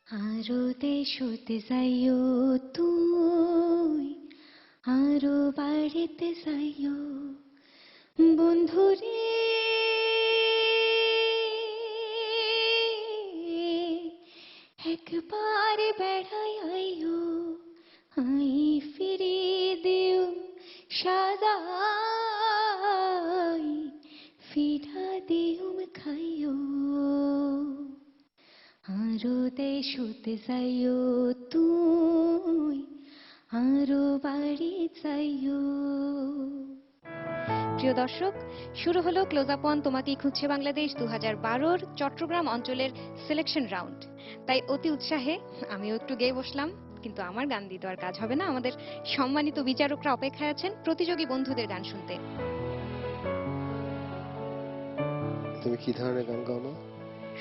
আরো দেশতে যাইও তুই, আরো বাড়িতে যাইও বন্ধুরে, একবার বেড়াই আইও, আই ফিরে দিও সাজাই, ফিরা দিও খাইও। আরো দেশতে যাইও তুই, আরো বাড়ি যাইও। প্রিয় দর্শক, শুরু হলো ক্লোজ আপ অন তোমাকেই খুঁজছে বাংলাদেশ 2012-র চট্টগ্রাম অঞ্চলের সিলেকশন রাউন্ড। তাই অতি উৎসাহে আমিও একটু গেয়ে বসলাম, কিন্তু আমার গান দিয়ে তো আর কাজ হবে না। আমাদের সম্মানিত বিচারকরা অপেক্ষায় আছেন প্রতিযোগী বন্ধুদের গান শুনতে। তুমি কি ধরনের গান গাও?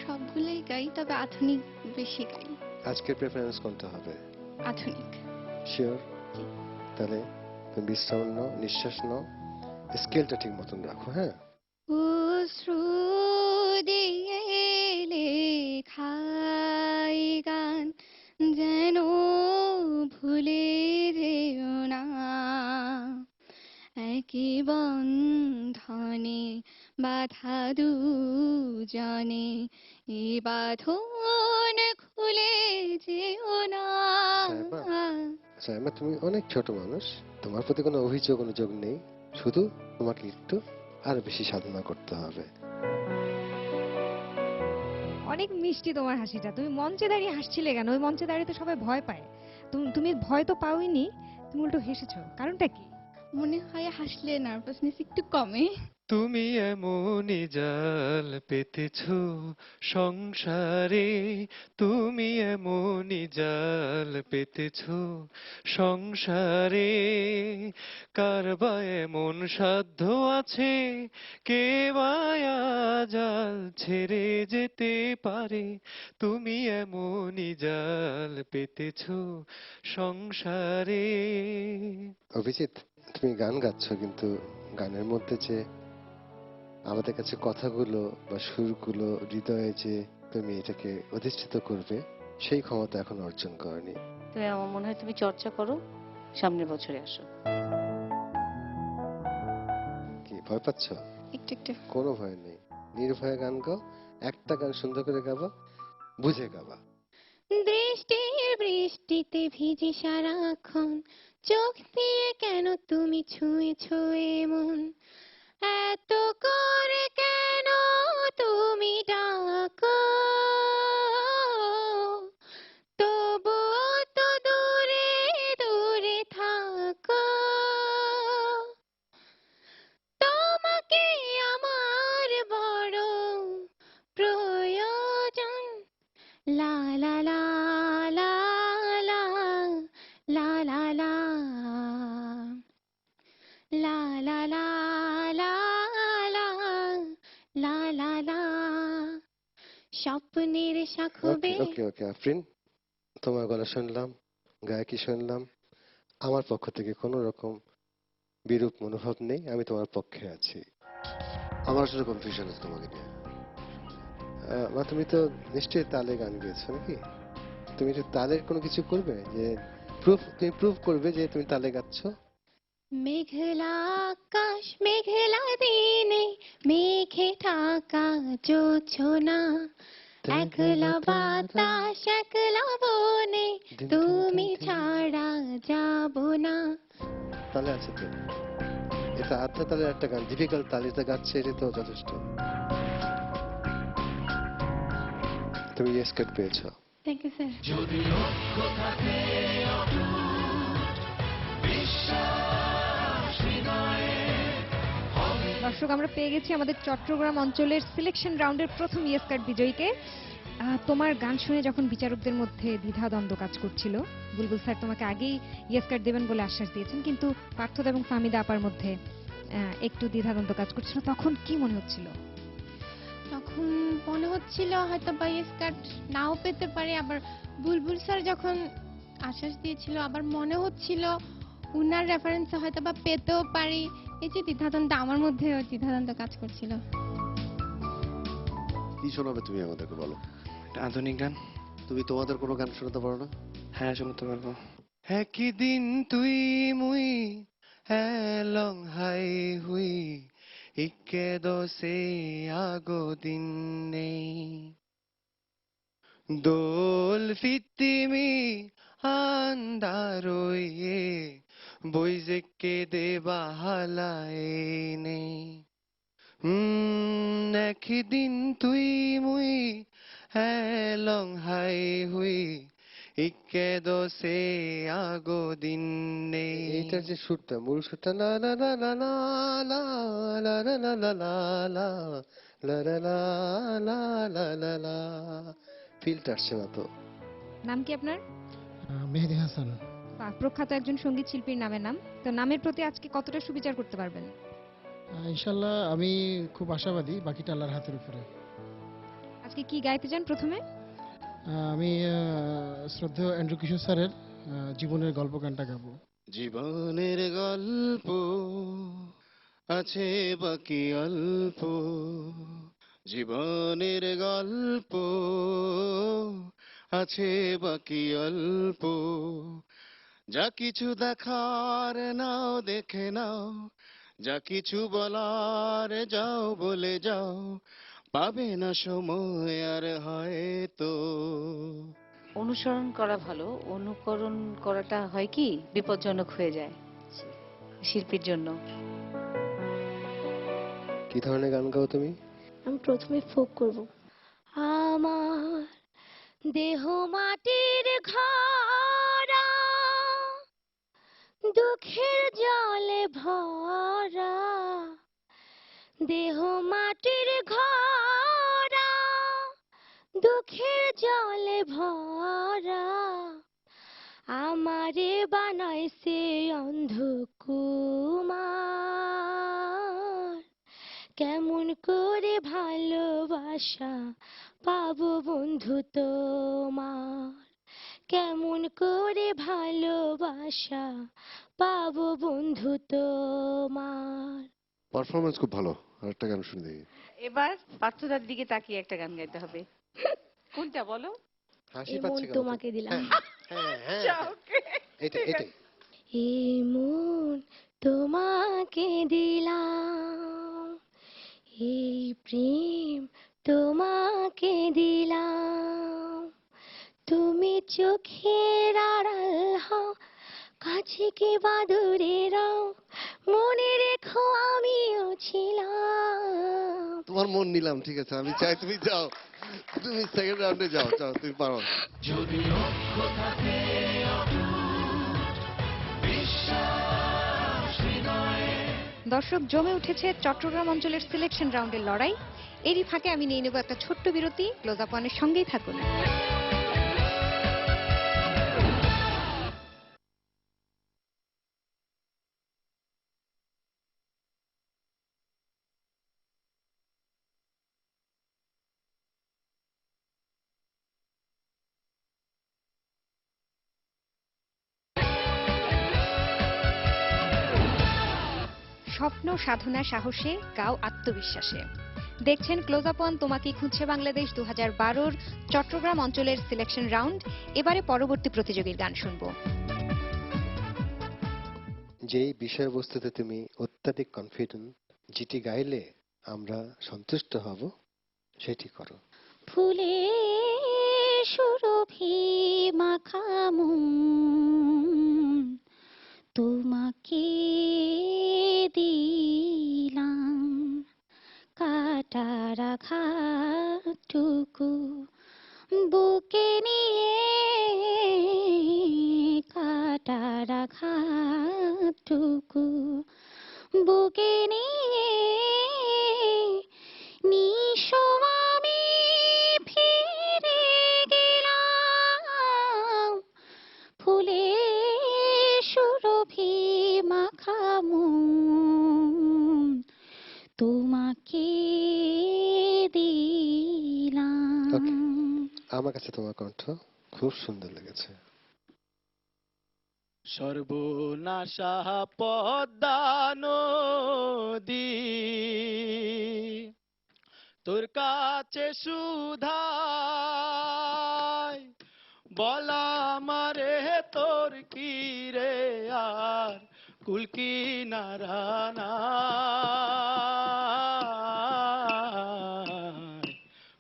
সবগুলোই গাই, তবে আধুনিক বেশি গাই। আজকের প্রেফারেন্স কোনটা হবে? আধুনিক। শিওর? তাহলে তুমি বিশ্রাম নাও, নিঃশ্বাস নাও, স্কেলটা ঠিক মতন রাখো। হ্যাঁ, অশ্রু দিয়ে লেখাই গান যেন ভুলে যেও না, একই বন্ধনে বাধা দুজনে, এ বাঁধন খুলে যেও না। সাইমা, তুমি অনেক ছোট মানুষ, তোমার প্রতি কোনো অভিযোগ অনুযোগ নেই, শুধু তোমাকে একটু আরো বেশি সাধনা করতে হবে। অনেক মিষ্টি তোমার হাসিটা। তুমি মঞ্চে দাঁড়িয়ে হাসছিলে কেন? ওই মঞ্চে দাঁড়িয়ে তো সবাই ভয় পায়। তুমি ভয় তো পাওইনি, তুমি উল্টো হেসেছো, কারণটা কি? মনে হয় হাসলে নার্ভাসনেস একটু কমে। তুমি এমনই জাল পেতেছো সংসারে, তুমি এমনই জাল পেতেছো সংসারে, কার বা এমন সাধ্য আছে, কে বায়া জাল ছেড়ে যেতে পারে, তুমি এমনই জাল পেতেছো সংসারে। অভিজিৎ, তুমি গান গাচ্ছ, কিন্তু গানের মধ্যে যে আমাদের কাছে কথাগুলো বা সুরগুলো হৃদয়ে যে তুমি এটাকে অধিষ্ঠিত করবে, সেই ক্ষমতা এখন অর্জন করনি। তুমি, আমার মনে হয় তুমি চর্চা করো, সামনের বছরে আসো। কি ভয় পাচ্ছ? একটু একটু। কোনো ভয় নেই, নির্ভয়ে গান গাও। একটা গান সুন্দর করে গাবা, বুঝে গাবা। দৃষ্টির বৃষ্টিতে ভিজি সারাক্ষণ, চোখ দিয়ে কেন তুমি ছুঁয়ে ছুঁয়ে মন, এত করে কেন তুমি ডাকো, তবুও তো দূরে দূরে থাকো, তোমাকে আমার বড় প্রয়োজন। লা লা লা লা লা লা লা লা লা লা লা লা লা লা লা, স্বপ্নের ওকে সাখবে। ওকে ওকে আফরিন, তোমার গলা শুনলাম, গায়কি শুনলাম, আমার পক্ষ থেকে কোনো রকম বিরূপ মনোভাব নেই, আমি তোমার পক্ষে আছি। আমার আসলে কনফিউশন আছে তোমাকে নিয়ে। মা, তুমি তো নিশ্চয়ই তালে গান গেয়েছো নাকি? তুমি একটু তালের কোনো কিছু করবে, যে তুমি প্রুভ করবে যে তুমি তালে গাচ্ছ। মেঘলা আকাশ মেঘলা দিনে, মেঘে ঢাকা জোছনা, একলা বাতাস একলা বনে, তুমি ছাড়া যাব না। তালে আছে তো, এটা আধা তালের একটা গান, ডিফিকাল্ট তালে এটা গাচ্ছে, এটা তো যথেষ্ট। তুমি ইয়েস কার্ড পেয়েছো। Thank you sir. দর্শক, আমরা পেয়ে গেছি আমাদের চট্টগ্রাম অঞ্চলের সিলেকশন রাউন্ডের প্রথম ইয়েস কার্ড বিজয়ীকে। তোমার গান শুনে যখন বিচারকদের মধ্যে দ্বিধাদ্বন্দ্ব কাজ করছিল, বুলবুল স্যার তোমাকে আগেই ইয়েস কার্ড দেবেন বলে আশ্বাস দিয়েছেন, কিন্তু পার্থদা এবং ফাহমিদা আপার মধ্যে একটু দ্বিধাদ্বন্দ্ব কাজ করছিল, তখন কি মনে হচ্ছিল? তখন মনে হচ্ছিল হয়তো বা ইয়েস কার্ড নাও পেতে পারে, আবার বুলবুল স্যার যখন আশ্বাস দিয়েছিল আবার মনে হচ্ছিল উনার রেফারেন্সে হয়তো বা পেতেও পারি। এই যে দ্বিধাদ্বন্দ্ব, আমার মধ্যে দ্বিধাদ্বন্দ্ব কাজ করছিল। কি শোনাবে তুমি আমাদেরকে, বলো। একটা আধুনিক গান। তুমি তোমাদের কোনো গান শোনাতে পারো না? হ্যাঁ, শুনতে পারবো। একদিন তুই মুই এলং হাই হুই ইকে দোসে আগো দিন নেই দোল ফিতিমি আন্দারোয়ে বইজেকে দেবা হালায় নেই একদিন তুই মুই এলং হাই হুই ইকে দোসে আগো দিন নেই। এইটার যে সুরটা, মূল সুরটা, লা লা লা লা লা লা লা লা লা লা লা লা লা লা লা লা লা লা লা, ফিলটা আসছে না তো। নাম কি আপনার? মেহেদি হাসান। প্রখ্যাত একজন সঙ্গীত শিল্পীর নামের নাম। তো নামের প্রতি আজকে কতটা সুবিচার করতে পারবেন? ইনশাল্লাহ আমি খুব আশাবাদী, বাকিটা আল্লাহর হাতের উপরে। আজকে কি গাইতে চান প্রথমে? আমি শ্রদ্ধেয় অ্যান্ড্রু কিশোর স্যারের জীবনের গল্প গানটা গাবো। জীবনের গল্প আছে বাকি অল্প জীবনের গল্প আছে বাকি অল্প যা কিছু দেখার নাও দেখে নাও যা কিছু বলার যাও বলে যাও পাবে না সময় আর হয়তো। অনুসরণ করা ভালো, অনুকরণ করাটা হয় কি বিপজ্জনক হয়ে যায় শিল্পীর জন্য। কি ধরনের গান গাও তুমি? আমি প্রথমে ফোক করব। আমার দেহ মাটির ঘরা, দুঃখের জলে ভরা, দেহ মাটির ঘরা, দুঃখের জলে ভরা, আমারে বানাইছে অন্ধকুমার, কেমন করে ভালোবাসা পাবো বন্ধু তোমার, কেমন করে ভালোবাসা পাবো বন্ধু তোমার। পারফরমেন্স খুব ভালো, আর একটা গান শুনে দেখি। এবার পার্থদার দিকে তাকিয়ে একটা গান গাইতে হবে। কোনটা বলো? হাসি এই মন পাচ্ছে কেন তো? তোমাকে দিলাম। হ্যাঁ হ্যাঁ, আচ্ছা, okay. এটা এটাই। এই মন তোমাকে দিলাম, এই প্রেম তোমাকে দিলাম, তুমি চোখের আড়াল হও, কাছে কি বাদুরে রাও, মনে রেখো আমিও ছিলাম। তোমার মন নিলাম, ঠিক আছে, আমি চাই তুমি যাও, তুমি সেকেন্ড রাউন্ডে যাও, যাও, তুমি পারো। দর্শক জমে উঠেছে চট্টগ্রাম অঞ্চলের সিলেকশন রাউন্ডের লড়াই। এরই ফাঁকে আমি নিয়ে নেব একটা ছোট্ট বিরতি। ক্লোজ আপ ওয়ানের সঙ্গেই থাকুন। স্বপ্ন সাধনা সাহসে, গাও আত্মবিশ্বাসে। দেখছেন ক্লোজ আপ ওয়ান তোমাকে খুঁজছে বাংলাদেশ 2012-র চট্টগ্রাম অঞ্চলের সিলেকশন রাউন্ড। এবারে পরবর্তী প্রতিযোগীর গান শুনবো। যেই বিষয়বস্তুতে তুমি অত্যাধিক কনফিডেন্ট, যেটি গাইলে আমরা সন্তুষ্ট হব, সেটি করো। ফুলে সুরভি মাখামু তোমাকে দিলাম, কাটার আঘাতটুকু বুকে নিয়ে, কাটার আঘাতটুকু বুকে নিয়ে, নিশো আমি ফিরে গেলাম, ফুলে সুরভি মাখামু তোমাকে দিলাম। আমার কাছে তোমার কণ্ঠ খুব সুন্দর লেগেছে। সর্বনাশা পদ্মা নদী তোর কাছে সুধায় বলা আমারে তোর কি রে আর কুল কিনারা নাই,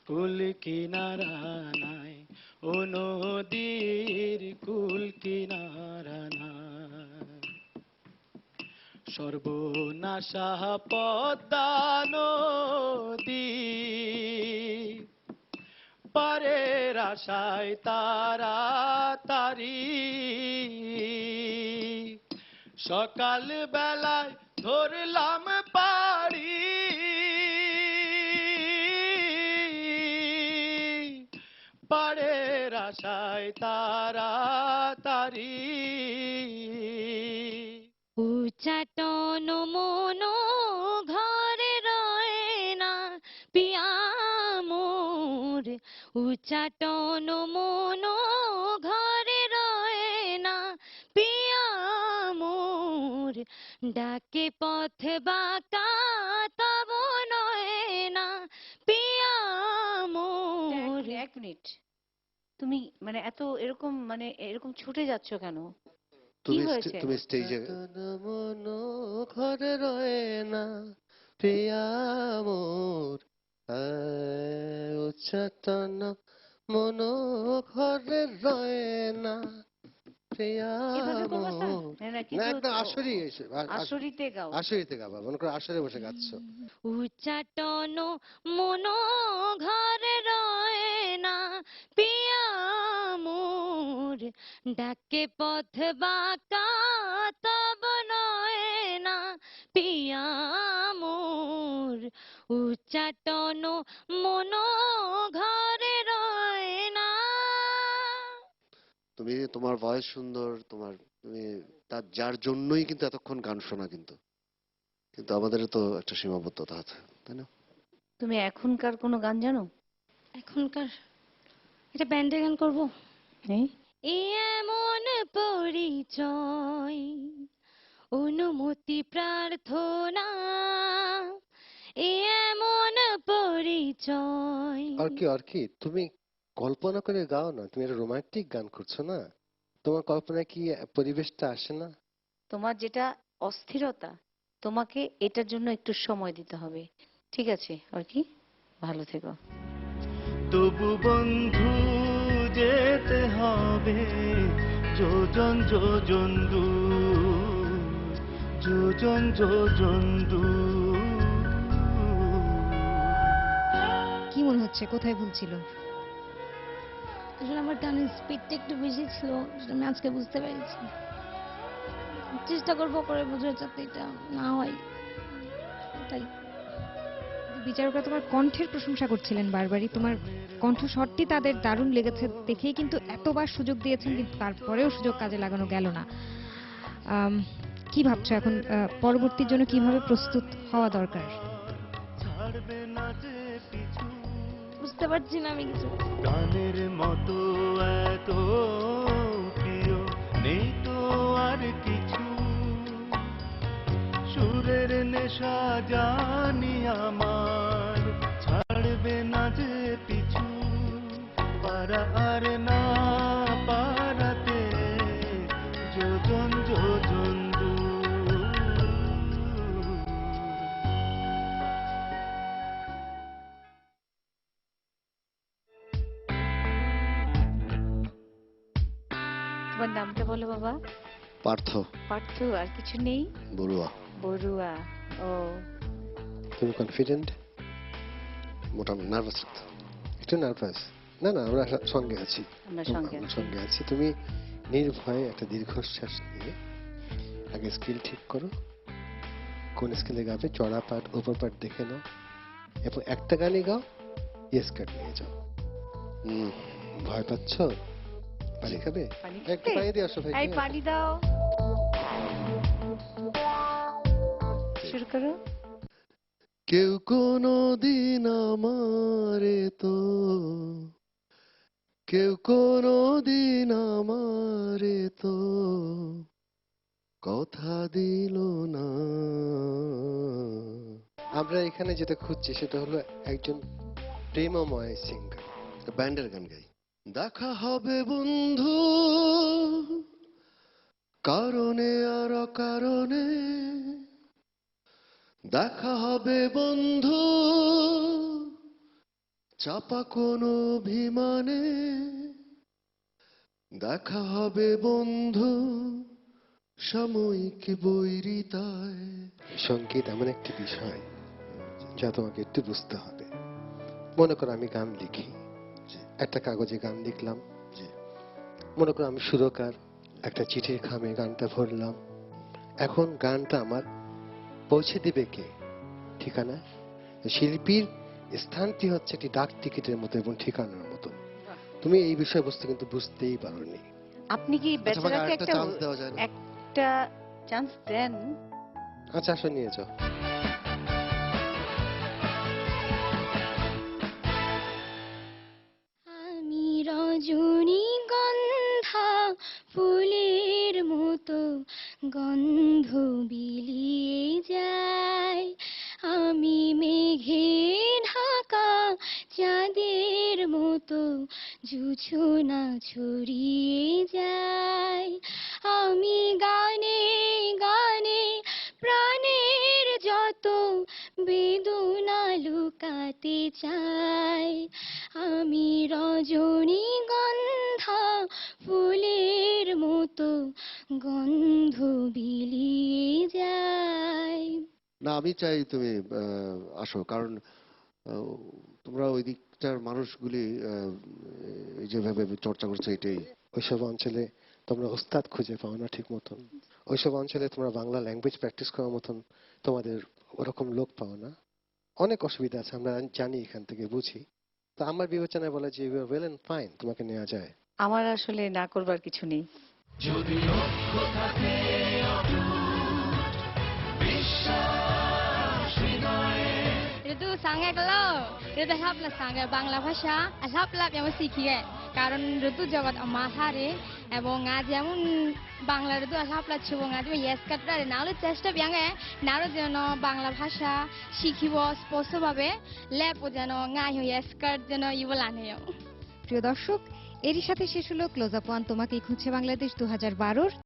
কুল কিনারা নাই, ও নদীর কুল কিনারা নাই। সর্বনাশা পদ্মা নদী, পারের আশায় তারা তারি, সকাল বেলায় ধরলাম পাড়ি, পারের আশায় তারা তারি। উচ্চাটন মন ঘরে রয় না পিয়া মোর, উচ্চাটন মন ঘরে রয় না পিয়া মোর, ডাকে পথ বাঁকা তব নয় না পিয়া মোর। এক মিনিট, তুমি মানে এত এরকম মানে এরকম ছুটে যাচ্ছ কেন? কি হয়েছে? তুমি স্টেজে মন ঘরে রয়ে না প্রিয়া মোর, উচ্চাটন মন ঘরে রয়ে না প্রিয়া এভাবে করবা না? মোর। না, না, না, কিন্তু একদম আসরি আসরিতে গাও। আসরিতে গাবা, মনে করো আসরে বসে গাচ্ছ। উচ্চাটন মন ঘরে রয় না পিয়া মোর, ডাকে পথ বাঁকা তব নয় না পিয়া মোর, উচ্চাটন মন ঘরে রয় না। তুমি, তোমার ভয়েস সুন্দর, তুমি তার যার জন্যই কিন্তু এতক্ষণ গান শোনা, কিন্তু কিন্তু আমাদের তো একটা সীমাবদ্ধতা আছে, তাই না? তুমি এখনকার কোনো গান জানো? এখনকার এটা ব্যান্ডের গান করবো। নেই? এ এমন পরিচয়, অনুমতি প্রার্থনা, এ এমন পরিচয়। অর্কি তুমি কল্পনা করে গাও না, তুমি একটা রোমান্টিক গান করছো না, তোমার কল্পনায় কি পরিবেশটা আসে না? তোমার যেটা অস্থিরতা, তোমাকে এটার জন্য একটু সময় দিতে হবে। ঠিক আছে আর কি, ভালো থেকো। তবু বন্ধু যেতে হবে যোজন যোজন দূর, যোজন যোজন দূর। কি মনে হচ্ছে কোথায় ভুল ছিল? আসলে আমার গানের স্পিডটা একটু বেশি ছিল, সেটা আমি আজকে বুঝতে পেরেছি। চেষ্টা করবো করে বোঝার যাতে এটা না হয়, এটাই। বিচারকরা তোমার কণ্ঠের প্রশংসা করছিলেন বারবারই, তোমার কণ্ঠস্বরটি তাদের দারুণ লেগেছে দেখেই কিন্তু এতবার সুযোগ দিয়েছেন, কিন্তু তারপরেও সুযোগ কাজে লাগানো গেল না। কি ভাবছো এখন, পরবর্তীর জন্য কিভাবে প্রস্তুত হওয়া দরকার? ছাড়বে না যে পিছু, বুঝতে পারছি না আমি কিছু। গানের মতো এত প্রিয় নেই তো আর কিছু, সুরের নেশা জানি আমার, ছাড়বে না যে পিছু, পারা আর না পারাতে যোজন যোজন দূর। তোমার নামটা বলো বাবা। পার্থ পার্থ, আর কিছু নেই? বড়ুয়া। বড়ুয়া। ও, তুমি কনফিডেন্ট? মোটামুটি নার্ভাস, একটু নার্ভাস? না না, আমরা সঙ্গে আছি, আমরা সঙ্গে আছি। সঙ্গে আছি। তুমি নির্ভয়ে একটা দীর্ঘশ্বাস নিয়ে আগে স্কিল ঠিক করো, কোন স্কেলে গাবে, চড়া পাট উপর পাট দেখে নাও, এবং একটা গানই গাও, ইয়েস কার্ড নিয়ে যাও। ভয় পাচ্ছ? পানি খাবে? পানি একটু পানি দিয়ে আসো ভাই। এই পানি দাও। শুরু করো। কেউ কোনো দিন আমারে তো, কেউ কোনো দিন আমারে তো কথা দিল না। আমরা এখানে যেটা খুঁজছি সেটা হলো একজন প্রেমময় সিঙ্গার। ব্যান্ডের গান গাই। দেখা হবে বন্ধু কারণে আর অকারণে, দেখা হবে বন্ধু চাপা কোনো অভিমানে, দেখা হবে বন্ধু সাময়িক বৈরিতায়। সঙ্গীত এমন একটি বিষয় যা তোমাকে একটু বুঝতে হবে। মনে করো আমি গান লিখি, একটা কাগজে গান লিখলাম, মনে করো আমি সুরকার, একটা চিঠির খামে গানটা ভরলাম। এখন গানটা আমার পৌঁছে দিবে কে? ঠিকানা। শিল্পীর স্থানটি হচ্ছে একটি ডাক টিকিটের মতো এবং ঠিকানার মতো। তুমি এই বিষয়বস্তু কিন্তু বুঝতেই পারোনি। আপনি কি আচ্ছা, আমাকে বেচারাকে আরেকটা চান্স দেওয়া যায় না? একটা চান্স দেন? আচ্ছা আসো, নিয়ে যাও। আমি রজনীগন্ধা ফুলের মতো গন্ধ বিলিয়ে যাই, আমি মেঘে ঢাকা চাঁদের মতো জোছনা ছড়িয়ে যাই, আমি গানে গানে প্রাণের যত বেদনা লুকাতে চাই, আমি রজনীগন্ধা ফুলের মতো গন্ধ বিলিয়ে যাই। না, আমি চাই তুমি আসো, কারণ তোমরা ওই দিকটার মানুষগুলি এই যেভাবে চর্চা করছো এটাই। ওইসব অঞ্চলে তোমরা ওস্তাদ খুঁজে পাও না ঠিক মতন, ওইসব অঞ্চলে তোমরা বাংলা ল্যাঙ্গুয়েজ প্র্যাকটিস করার মতন তোমাদের ওরকম লোক পাও না। অনেক অসুবিধা আছে, আমরা জানি, এখান থেকে বুঝি। তো আমার বিবেচনায় বলা যে you are well and fine, তোমাকে নেওয়া যায়। আমার আসলে না করবার কিছু নেই। ঋতু sangat kalau ঋতু হাপলা sangat বাংলা ভাষা হাপলাপ yang শিখিয়ে, কারণ ঋতু জগৎ আমার হারে এবং আজ যেমন বাংলা ঋতু হাপলা ছিল আজ ইয়েস কাটরে নালে চেষ্টা বিয়াঙ্গে নারো যেন বাংলা ভাষা শিখিব স্পষ্টভাবে লেপ যেন গাই ইয়েস কাট যেন ইবলানে। প্রিয় দর্শক, এরই সাথে শেষ হলো ক্লোজ আপ ওয়ান তোমাকেই খুঁজছে বাংলাদেশ 2012